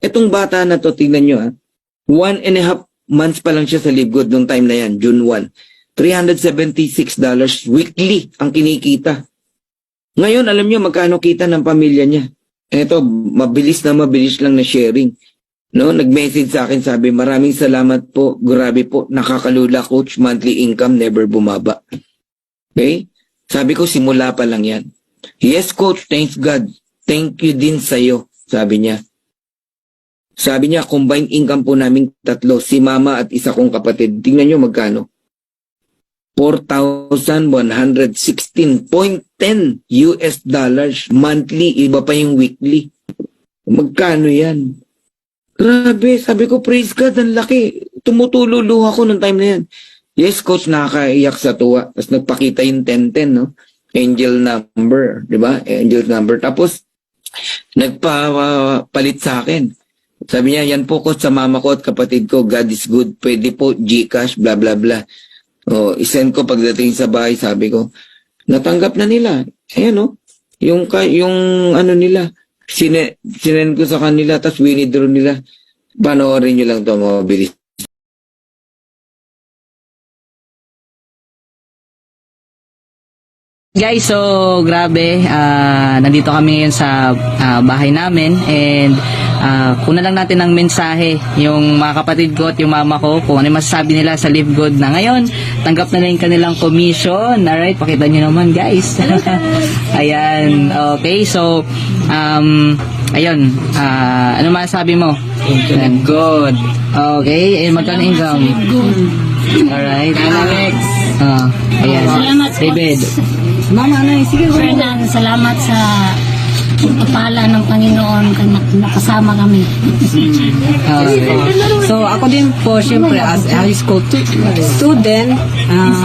Itong bata na to, tingnan nyo 1.5 months pa lang siya sa Live Good nung time na yan, June 1. $376 weekly ang kinikita. Ngayon, alam nyo magkano kita ng pamilya niya. Ito, mabilis lang na sharing. No, nag-message sa akin, sabi, maraming salamat po, grabe po, nakakalula coach, monthly income never bumaba. Okay? Sabi ko, simula pa lang yan. Yes coach, thanks God. Thank you din sa'yo, sabi niya. Sabi niya, combined income po namin tatlo, si mama at isa kong kapatid. Tingnan nyo magkano. 4,116.10 US dollars monthly, iba pa yung weekly. Magkano yan? Grabe, sabi ko, praise God, ang laki. Tumutululuha ko nung time na yan. Yes, coach, nakakaiyak sa tuwa. Tapos nagpakita yung 1010, no? Angel number, di ba? Angel number. Tapos, nagpapalit sa akin. Sabi niya, yan po, coach, sa mama ko at kapatid ko, God is good. Pwede po, GCash, bla bla bla. O, isend ko pagdating sa bahay, sabi ko, natanggap na nila. Ayan, no? Yung ano nila, sinend ko sa kanila, tapos winidraw nila. Panoorin nyo lang ito, mabilis. Guys, so grabe, nandito kami ngayon sa bahay namin and kuna lang natin ng mensahe yung mga kapatid ko at yung mama ko kung ano yung masasabi nila sa Live Good na ngayon. Tanggap na yung kanilang commission. Alright, pakita nyo naman guys. Ayan, okay, so ayun, ano masasabi mo? Thank God. Okay, and magkano income? Alright, Alex. Ayan, Salamat po. David. Mama, sige Fernan, salamat sa pagpapala ng Panginoon nakasama kami. So ako din po, syempre, as a high school student,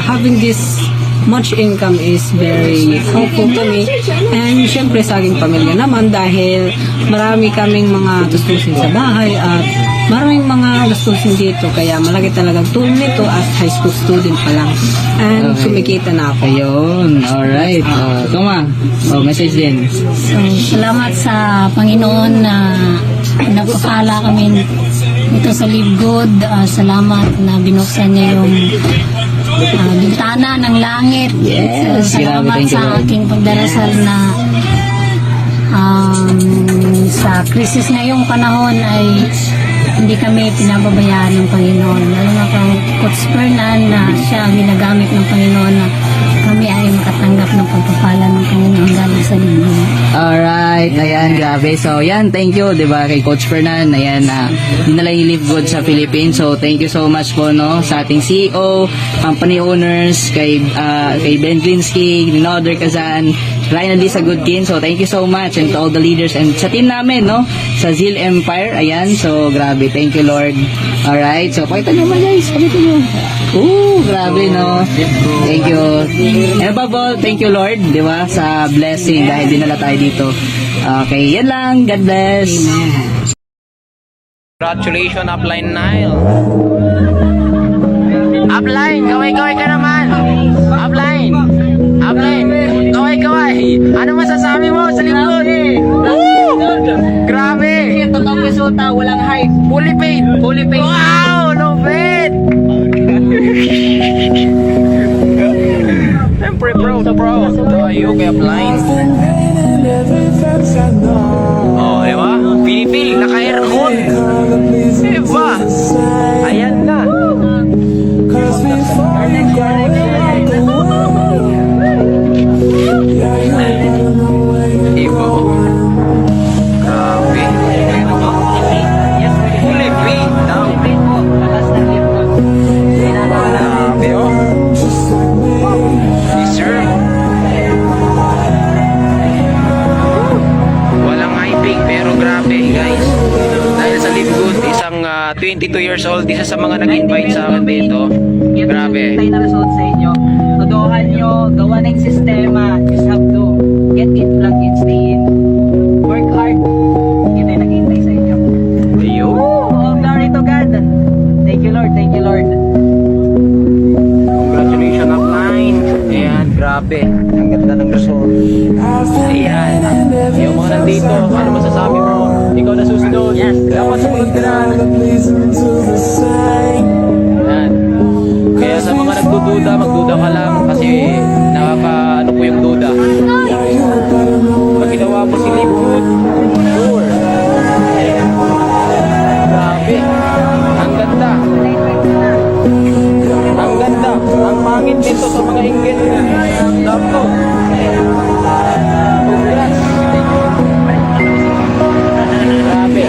having this much income is very helpful to me. And syempre sa aking pamilya naman dahil marami kaming mga tustusin sa bahay at maraming mga gastusin dito. Kaya malaki talagang tulong nito as high school student pa lang. And kumikita na ako. Ayun, alright. Tuma, message din. So, salamat sa Panginoon na nagpapala kami dito sa Live Good. Salamat na binuksan niya yung bintana ng langit. Yes, Salamat grabe, thank you, sa Lord. aking pagdarasal na sa krisis ngayong panahon ay hindi kami pinababayaan ng Panginoon. Lalo na kang Coach Fernan na siya ang ginagamit ng Panginoon na kami ay makatanggap ng pagpapala ng Panginoon galing sa linggo. Alright, ayan, grabe. So, yan, thank you, di ba, kay Coach Fernan. Ayan, dinala yung Live Good sa Philippines. So, thank you so much po, no, sa ating CEO, company owners, kay Ben Glinsky, Rinoder Kazan, Ryan Alisa Goodkin. So, thank you so much and to all the leaders and sa team namin, no, sa Zeal Empire. Ayan, so, grabe. Thank you, Lord. Alright, so, pakita nyo naman, guys. Pakita nyo. Grabe, no. Thank you. And above all, thank you, Lord, di ba, sa blessing dahil dinala tayo dito. Okay, yan lang. God bless. Congratulations, Upline Nile. Upline, kaway-kaway ka naman. Upline, kaway-kaway. Ano masasabi mo sa Live Good? Grabe. Totoong resulta, walang hype. Fully paid. Wow, love it. Siyempre, proud tayo kay Upline. Oh, diba? Pinipil, naka-aircon. Diba? Ayan na. Diba? Grabe. Fully paid daw. Grabe, oh. Deserve. Walang hyping pero grabe guys. Dahil sa Live Good, isang 22 years old, isa sa mga nag-invite sa akin dito. Grabe. Tayo na result sa inyo. Todohan nyo, gawa na yung sistema. Just have to get in, plug in, stay in. Work hard. Hindi tayo nag-hintay sa inyo. Ayun. Oh, glory to God. Thank you, Lord. Thank you, Lord. Congratulations, Upline. Ayan, grabe. Ang ganda ng result. Ayan. Yung mga nandito, ano masasabi mo? Ikaw na susunod. Dapat sumunod ka na. Yan. Kaya sa mga nagdududa, magduda ka lang kasi nakaka-ano po yung duda. Pag ginawa mo si Livegood, sure. Grabe. Ang ganda. Ang ganda. Ang pangit nito sa mga inggit. Love to. Congrats. Grabe.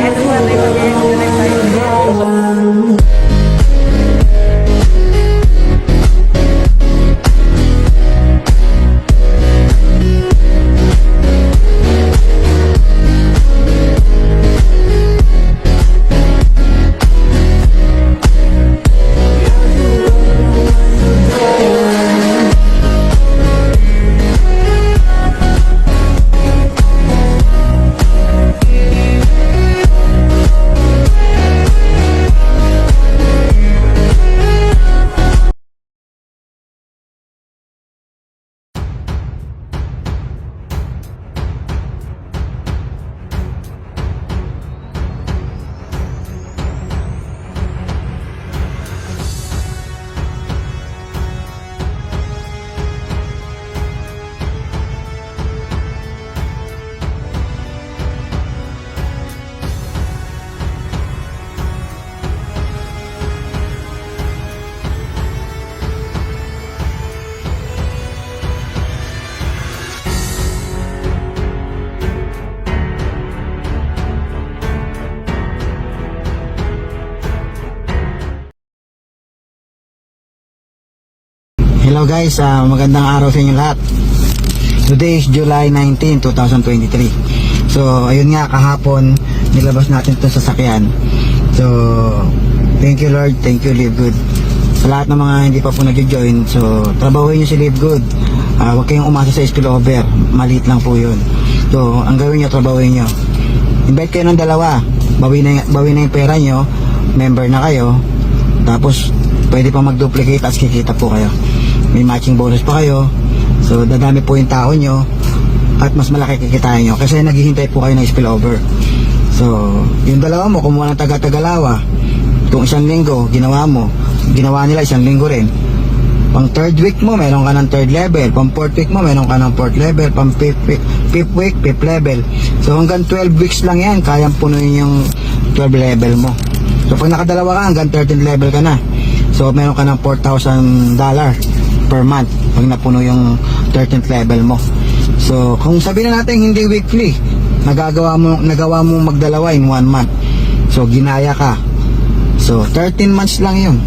Hello guys, magandang araw sa inyo lahat. Today is July 19, 2023. So, ayun nga, kahapon nilabas natin ito sa sasakyan. So, thank you Lord, thank you Livegood. Sa lahat ng mga hindi pa po nag-join, so, trabahuin nyo si Livegood. Huwag kayong umasa sa spillover, maliit lang po yun. So, ang gawin nyo, trabahuin nyo. Invite kayo ng dalawa, bawi na yung pera nyo, member na kayo, tapos pwede pa mag-duplicate at kikita po kayo. May matching bonus pa kayo. So dadami po yung tao nyo at mas malaki kikitain nyo kasi naghihintay po kayo ng spillover. So yung dalawa mo kumuha ng taga-Tagalawa, kung isang linggo ginawa nila isang linggo rin. Pang third week mo meron ka ng third level, pang fourth week mo meron ka ng fourth level, pang fifth week fifth level. So hanggang 12 weeks lang yan kayang punuin yung 12 level mo. So pag nakadalawa ka hanggang 13th level ka na. So meron ka ng $4,000 per month pag napuno yung 13th level mo. So kung sabihin na natin hindi weekly, nagawa mo magdalawa in 1 month. So ginaya ka. So 13 months lang yun.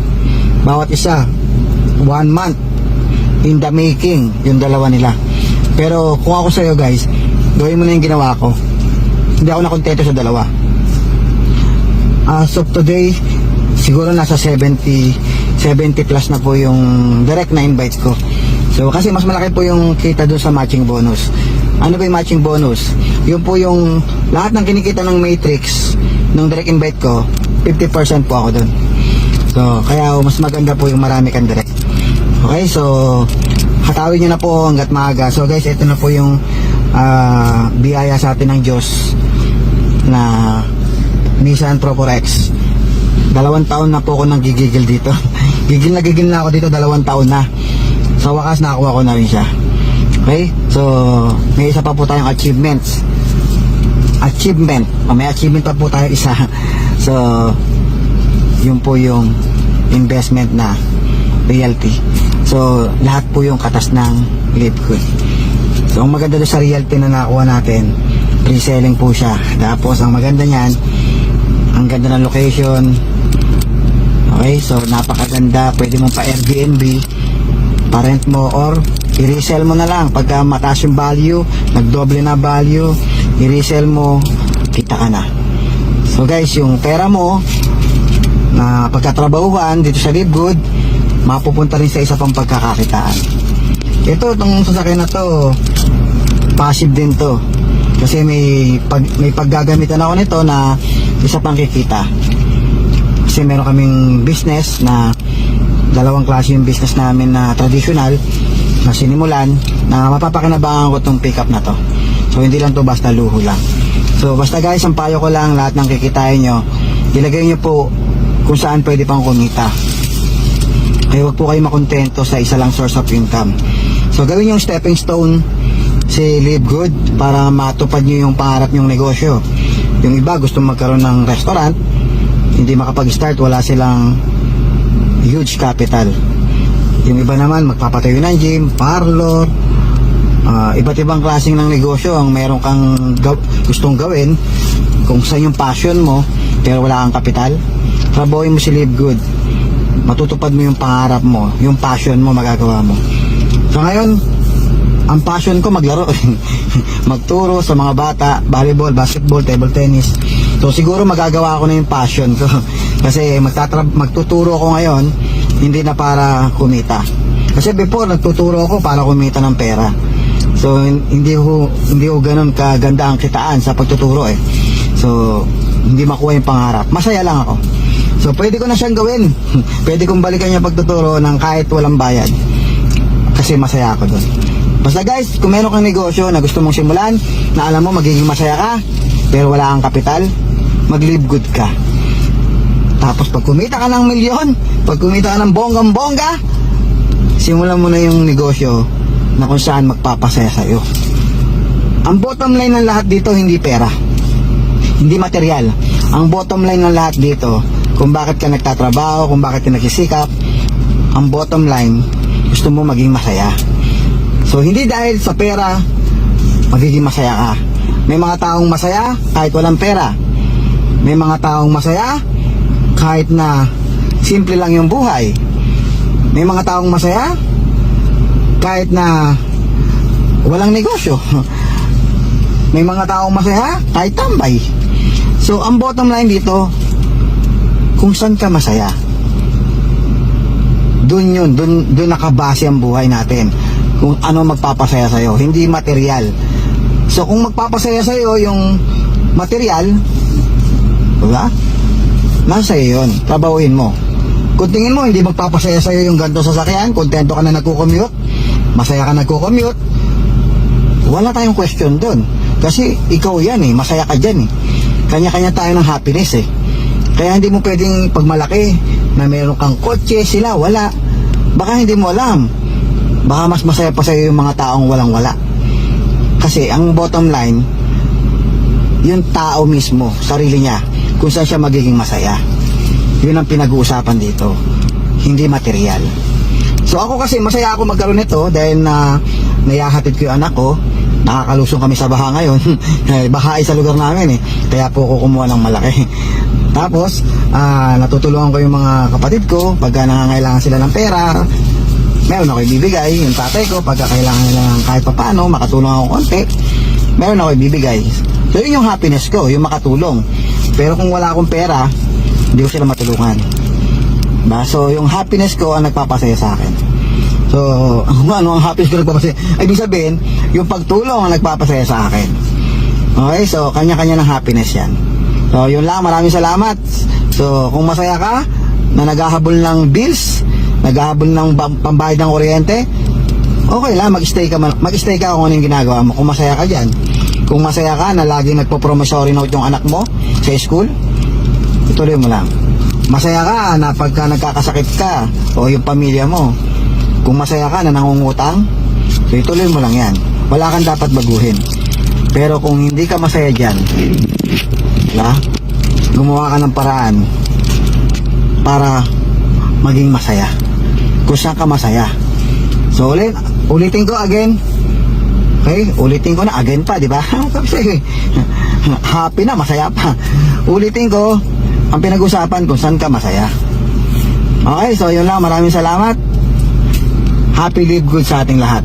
Bawat isa 1 month in the making yung dalawa nila. Pero kung ako sa'yo guys, gawin mo na yung ginawa ko. Hindi ako nakontento sa dalawa. As of today, siguro nasa 70 plus na po yung direct na invites ko. So kasi mas malaki po yung kita dun sa matching bonus. Ano ba yung matching bonus? Yun po yung lahat ng kinikita ng matrix ng direct invite ko, 50% po ako dun. So kaya mas maganda po yung marami kang direct. Okay, so hatawin nyo na po hanggat maaga. So guys, ito na po yung biyaya sa atin ng Diyos na Nissan Proporex. 2 taon na po ako nang gigigil dito. gigil na ako dito, 2 taon na. Sa wakas nakakuha ko na rin siya. Okay? So, may isa pa po tayong achievement. May achievement pa po tayo isa. So, yun po yung investment na realty. So, lahat po yung katas ng Livegood. So, ang maganda doon sa realty na nakuha natin, pre-selling po siya. Tapos, ang maganda niyan, ang ganda ng location. Okay, so napakaganda. Pwede mong pa Airbnb, pa-rent mo, or i-resell mo na lang. Pagka mataas yung value, nagdoble na value, i-resell mo, kita ka na. So guys, yung pera mo na pagkatrabahuan dito sa Livegood, mapupunta rin sa isa pang pagkakakitaan. Itong sasakyan na to, passive din to. Kasi may paggagamitan ako nito na isa pang kikita. Kasi meron kaming business na dalawang klase yung business namin na traditional na sinimulan na mapapakinabangan ko tong pickup na to. So hindi lang to basta luho lang. So basta guys, ang payo ko lang, lahat ng kikitain nyo, ilagay nyo po kung saan pwede pang kumita. Kaya wag po kayo makontento sa isa lang source of income. So gawin yung stepping stone si Live Good para matupad nyo yung pangarap nyong negosyo. Yung iba gusto magkaroon ng restaurant, hindi makapag-start, wala silang huge capital. Yung iba naman magpapatayo ng gym, parlor, iba't ibang klaseng ng negosyo ang meron kang gustong gawin. Kung saan yung passion mo pero wala kang kapital, trabahoin mo si Live Good, matutupad mo yung pangarap mo, yung passion mo magagawa mo. So ngayon, ang passion ko maglaro magturo sa mga bata, volleyball, basketball, table tennis. So siguro magagawa ko na yung passion ko kasi magtuturo ako ngayon, hindi na para kumita. Kasi before nagtuturo ako para kumita ng pera. So hindi ko ganoon kaganda ang kitaan sa pagtuturo eh. So hindi makuha yung pangarap. Masaya lang ako. So pwede ko na siyang gawin. Pwede kong balikan yung pagtuturo ng kahit walang bayad. Kasi masaya ako doon. Basta guys, kung meron kang negosyo na gusto mong simulan, na alam mo magiging masaya ka, pero wala kang kapital, mag-Live Good ka. Tapos pag kumita ka ng milyon, pag kumita ka ng bonggang-bongga, simulan mo na yung negosyo na kung saan magpapasaya sa'yo. Ang bottom line ng lahat dito, hindi pera. Hindi material. Ang bottom line ng lahat dito, kung bakit ka nagtatrabaho, kung bakit ka nagsisikap, ang bottom line, gusto mo maging masaya. So hindi dahil sa pera magiging masaya ka. May mga taong masaya kahit walang pera. May mga taong masaya kahit na simple lang yung buhay. May mga taong masaya kahit na walang negosyo. May mga taong masaya kahit tambay. So ang bottom line dito, kung saan ka masaya, dun nakabase ang buhay natin. Kung ano magpapasaya sa'yo, hindi material. So kung magpapasaya sa'yo yung material, diba? Nasa iyo yun, trabahuin mo. Kung tingin mo hindi magpapasaya sa'yo yung ganito sasakyan, kontento ka na nagko-commute, masaya ka nagko-commute, wala tayong question dun. Kasi ikaw yan eh, masaya ka dyan eh. Kanya-kanya tayo ng happiness eh. Kaya hindi mo pwedeng pagmalaki na meron kang kotse, sila wala. Baka hindi mo alam, baka mas masaya pa sa'yo yung mga taong walang-wala. Kasi ang bottom line, yung tao mismo, sarili niya, kung saan siya magiging masaya. Yun ang pinag-uusapan dito, hindi material. So ako kasi masaya ako magkaroon nito dahil na nayahatid ko yung anak ko. Nakakalusong kami sa baha ngayon. Baha ay sa lugar namin eh, kaya po ako kumuha ng malaki. Tapos natutulungan ko yung mga kapatid ko pagka nangangailangan sila ng pera. Meron ako ibibigay. Yung tatay ko, pagka kailangan nila ng kahit papano, makatulong ako konti, meron ako ibibigay. So yun yung happiness ko, yung makatulong. Pero kung wala akong pera, hindi ko sila matulungan. So yung happiness ko ang nagpapasaya sa akin. So ano ang happiness ko nagpapasaya? Ay ibig sabihin, yung pagtulong ang nagpapasaya sa akin. Okay, so kanya-kanya ng happiness yan. So yun lang, maraming salamat. So kung masaya ka na naghahabol ng bills, naghahabol ng pambayad ng kuryente, okay lang, mag-stay ka kung ano yung ginagawa mo. Kung masaya ka dyan, kung masaya ka na laging nagpo-promissory note yung anak mo sa school, ituloy mo lang. Masaya ka na pagka nagkakasakit ka o yung pamilya mo, kung masaya ka na nangungutang, so ituloy mo lang yan. Wala kang dapat baguhin. Pero kung hindi ka masaya dyan, gumawa ka ng paraan para maging masaya. Kung saan ka masaya. So ulitin ko again. Okay, ulitin ko na again pa, di ba? Kasi happy na, masaya pa. Ulitin ko, ang pinag-usapan kung saan ka masaya. Okay, so yun lang, maraming salamat. Happy Live Good sa ating lahat.